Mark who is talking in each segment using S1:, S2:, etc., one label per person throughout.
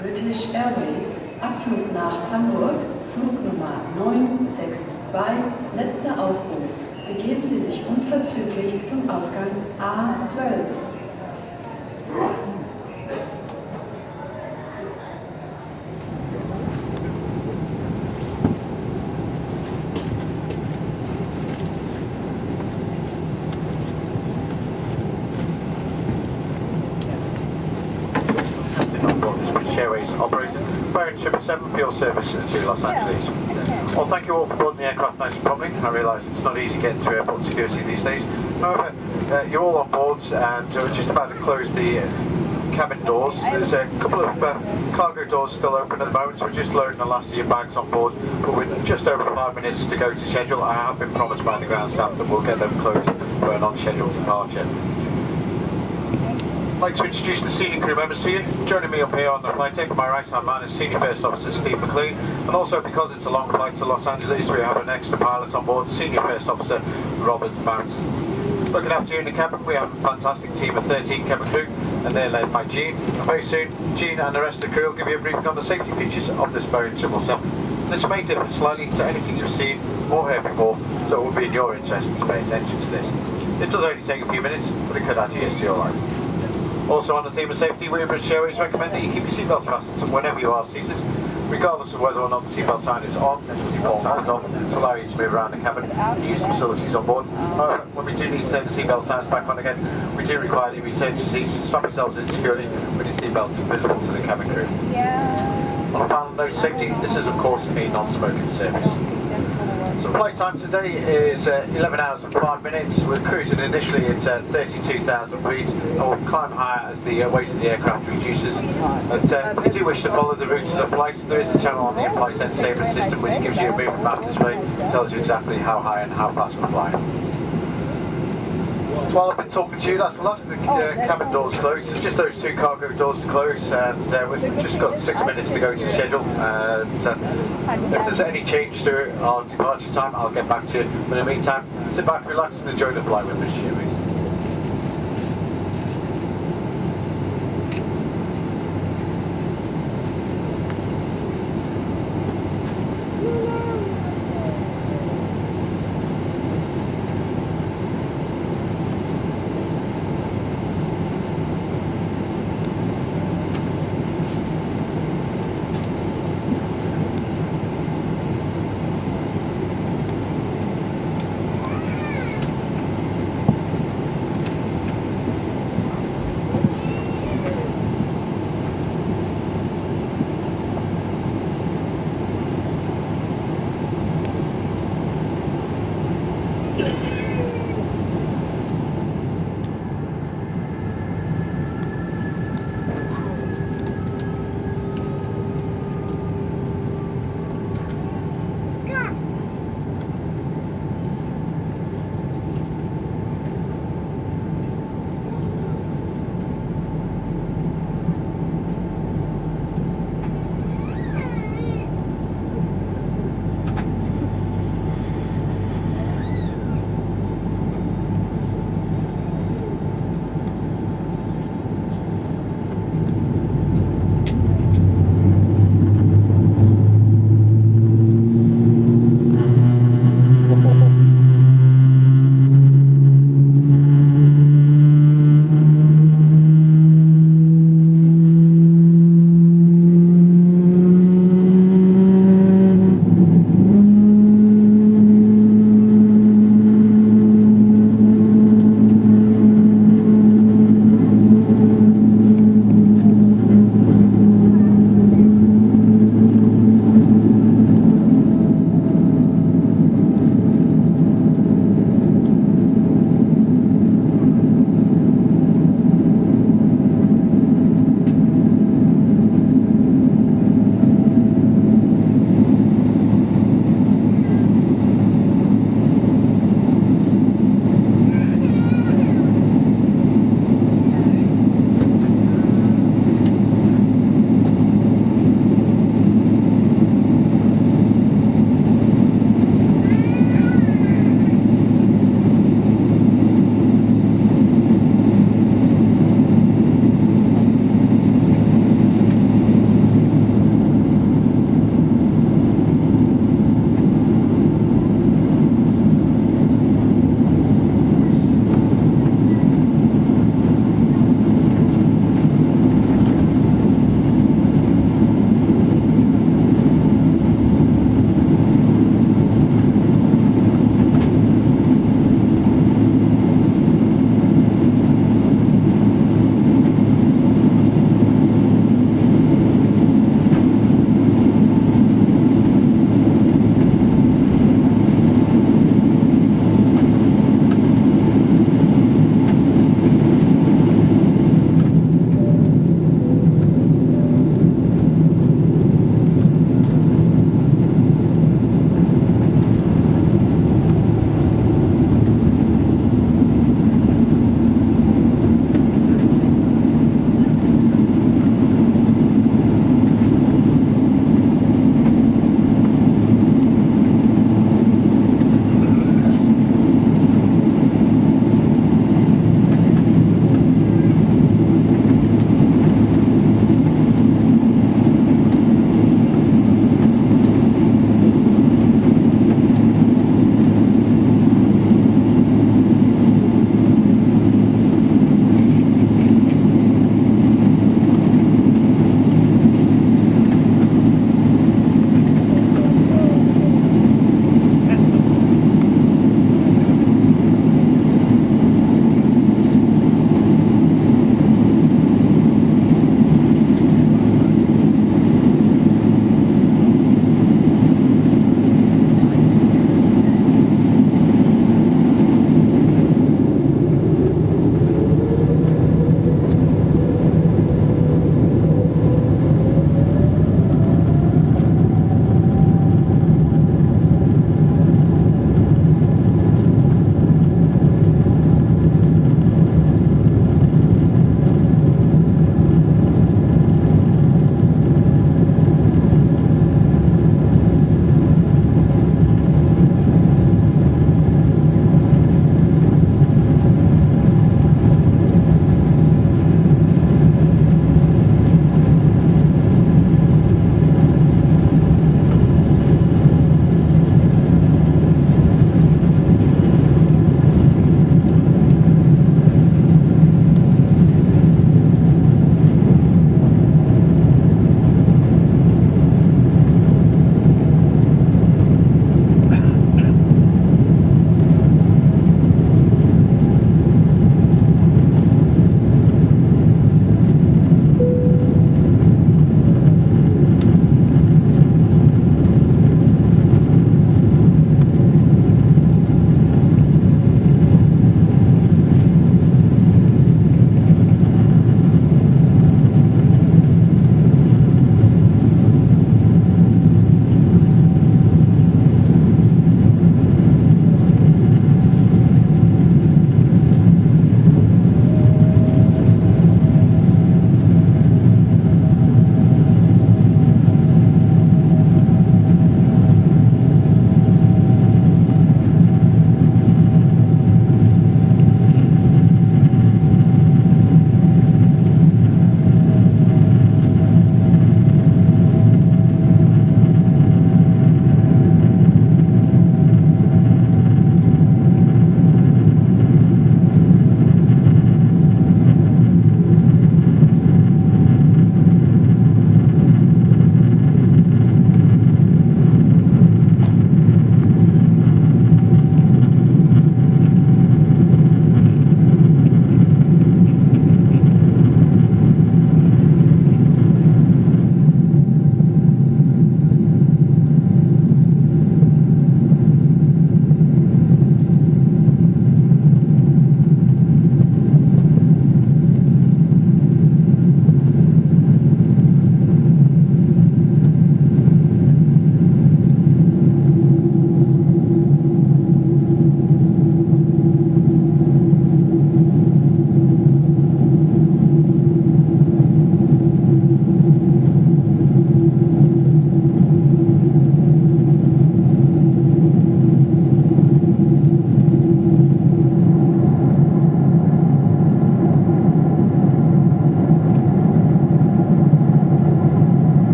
S1: British Airways, Abflug nach Hamburg, Flugnummer 962, letzter Aufruf. Begeben Sie sich unverzüglich zum Ausgang A12.
S2: Airways operated Boeing 777 fuel service to Los Angeles. Well, thank you all for boarding the aircraft nice and promptly. I realise it's not easy getting through airport security these days. However, you're all on board and we're just about to close the cabin doors. There's a couple of cargo doors still open at the moment, so we're just loading the last of your bags on board. But with just over 5 minutes to go to schedule, I have been promised by the ground staff that we'll get them closed for an on-schedule departure. I'd like to introduce the senior crew members to you. Joining me up here on the flight deck, my right hand man is Senior First Officer Steve McLean, and also because it's a long flight to Los Angeles, we have an extra pilot on board, Senior First Officer Robert Barrington. Looking after you in the cabin, we have a fantastic team of 13 cabin crew, and they're led by Gene. And very soon, Gene and the rest of the crew will give you a briefing on the safety features of this Boeing 777. This may differ slightly to anything you've seen or heard before, so it will be in your interest to pay attention to this. It does only take a few minutes, but it could add years to your life. Also on the theme of safety, we at British Airways recommend that you keep your seatbelts fastened whenever you are seated, regardless of whether or not the seatbelt sign is on and the seatbelt sign is off, to allow you to move around the cabin and use the facilities on board. However, when we do need to turn the seatbelt signs back on again, we do require that you return to seats, strap yourselves in securely with your seatbelts visible to the cabin crew. On a final note of safety, this is of course a non-smoking service. So flight time today is 11 hours and 5 minutes. We're cruising initially at 32,000 feet and we'll climb higher as the weight of the aircraft reduces. But if you do wish to follow the route of the flight, there is a channel on the in-flight entertainment system which gives you a moving map display that tells you exactly how high and how fast we're flying. So while I've been talking to you, that's the last of the cabin doors closed. There's just those two cargo doors to close, and we've just got 6 minutes to go to schedule. And if there's any change to our departure time, I'll get back to you. But in the meantime, sit back, relax, and enjoy the flight with British Airways.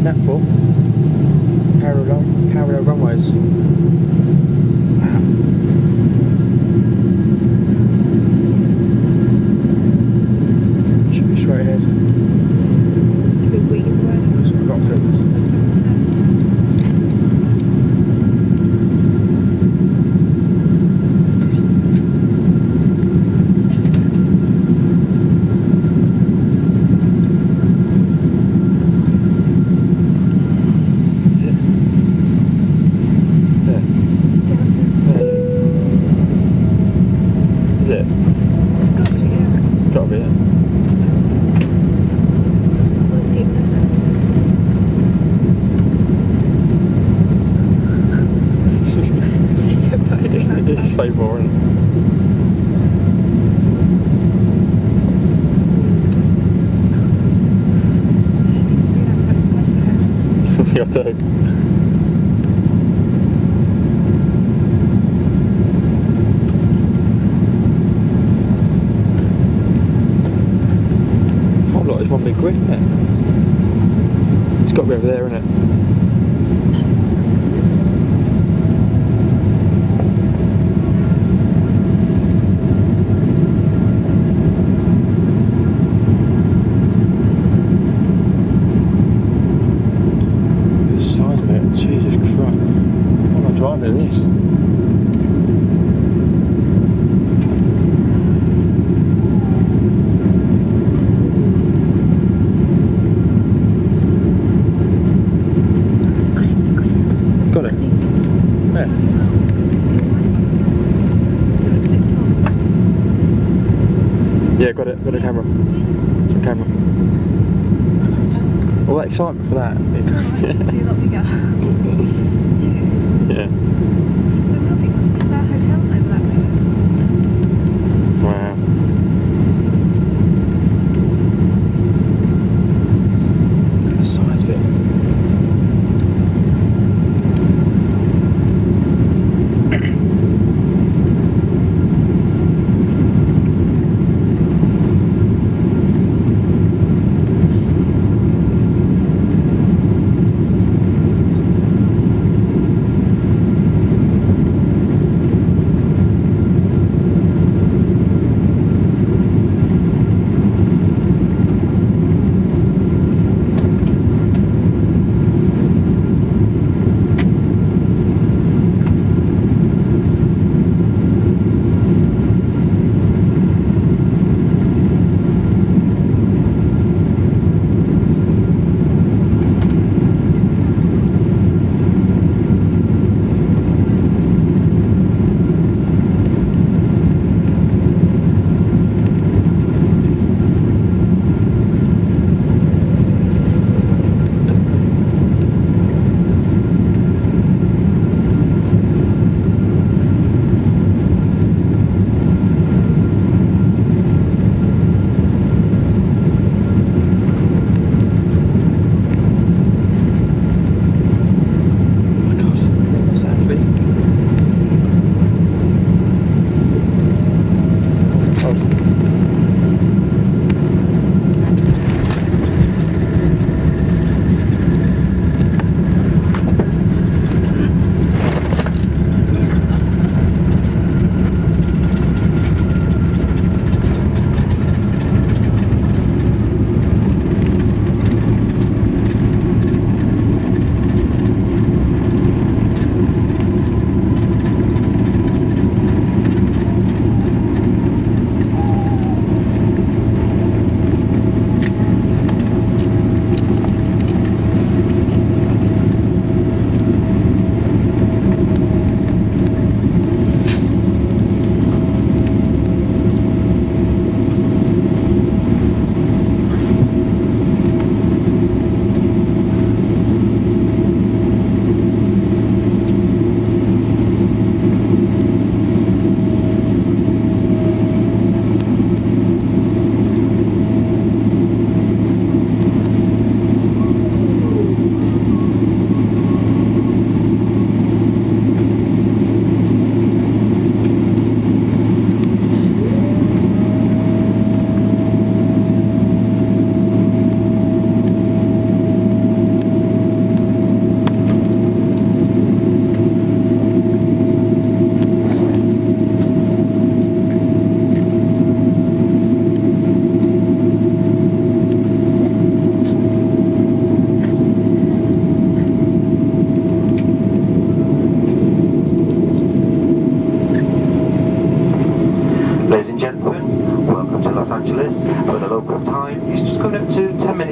S3: seen that before. Parallel runways. Wow. Should be straight ahead.
S4: Should be waiting for it.
S3: That's what I've got to film. Is it?
S4: It's got to be, yeah.
S3: It's got to be it.
S4: I want to see it there.
S3: It's so boring. Yeah, I do. Whole lot is one big grid, isn't it? It's got to be over there, isn't it? The size of it, Jesus Christ. What am I driving in this? Got it. Where? Yeah, got it. Got a camera. It's a camera. All that excitement for that.
S4: Be a lot bigger.
S3: Yeah.
S4: There will be lots of hotels over that way.
S3: Wow. Look at the size of it.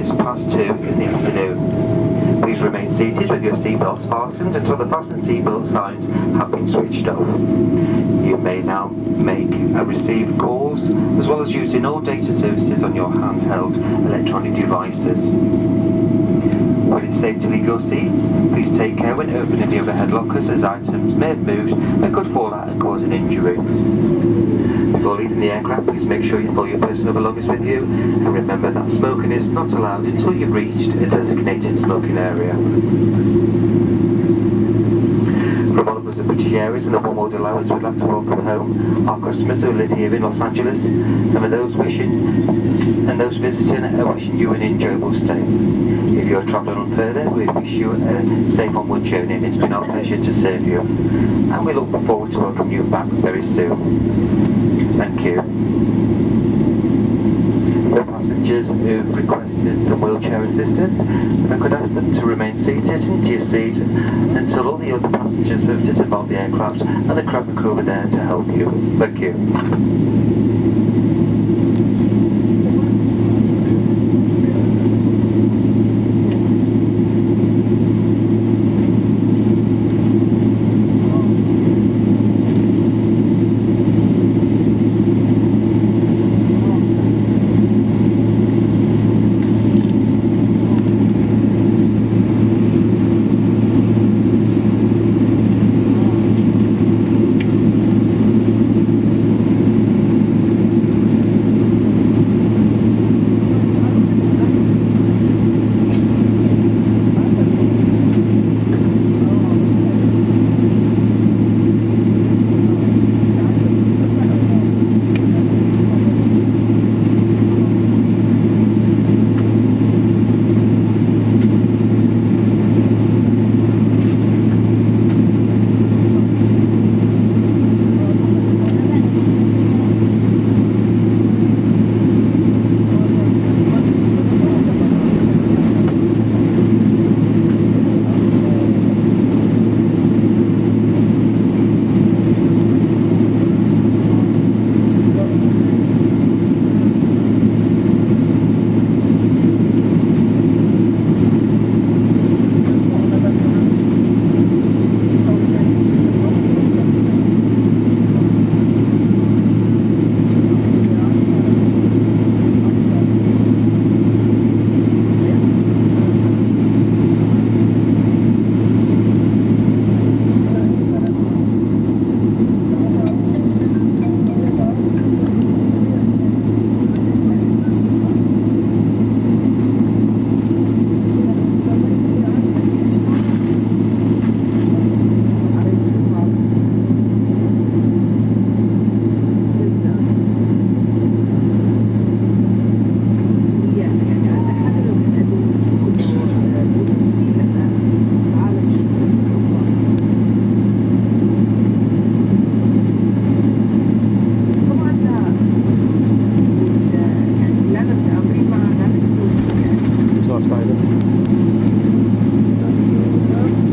S5: minutes past 2 in the afternoon. Please remain seated with your seatbelts fastened until the fasten seatbelt signs have been switched off. You may now make and receive calls as well as using all data services on your handheld electronic devices. When it's safe to leave your seats, please take care when opening the overhead lockers as items may have moved and could fall out and cause an injury. Before leaving the aircraft, please make sure you pull your personal belongings with you and remember that smoking is not allowed until you've reached a designated smoking area. From all of us at British Airways and the One World Allowance, we'd like to welcome home our customers who live here in Los Angeles, and for those visiting are wishing you an enjoyable stay. If you're travelling on further, we wish you a safe onward journey, and it's been our pleasure to serve you. And we look forward to welcoming you back very soon. Thank you. For passengers who've requested some wheelchair assistance, I could ask them to remain seated into your seat until all the other passengers have disembarked the aircraft and the cabin crew are there to help you. Thank you.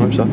S3: Hope so.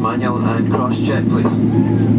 S3: Manual and cross check, please.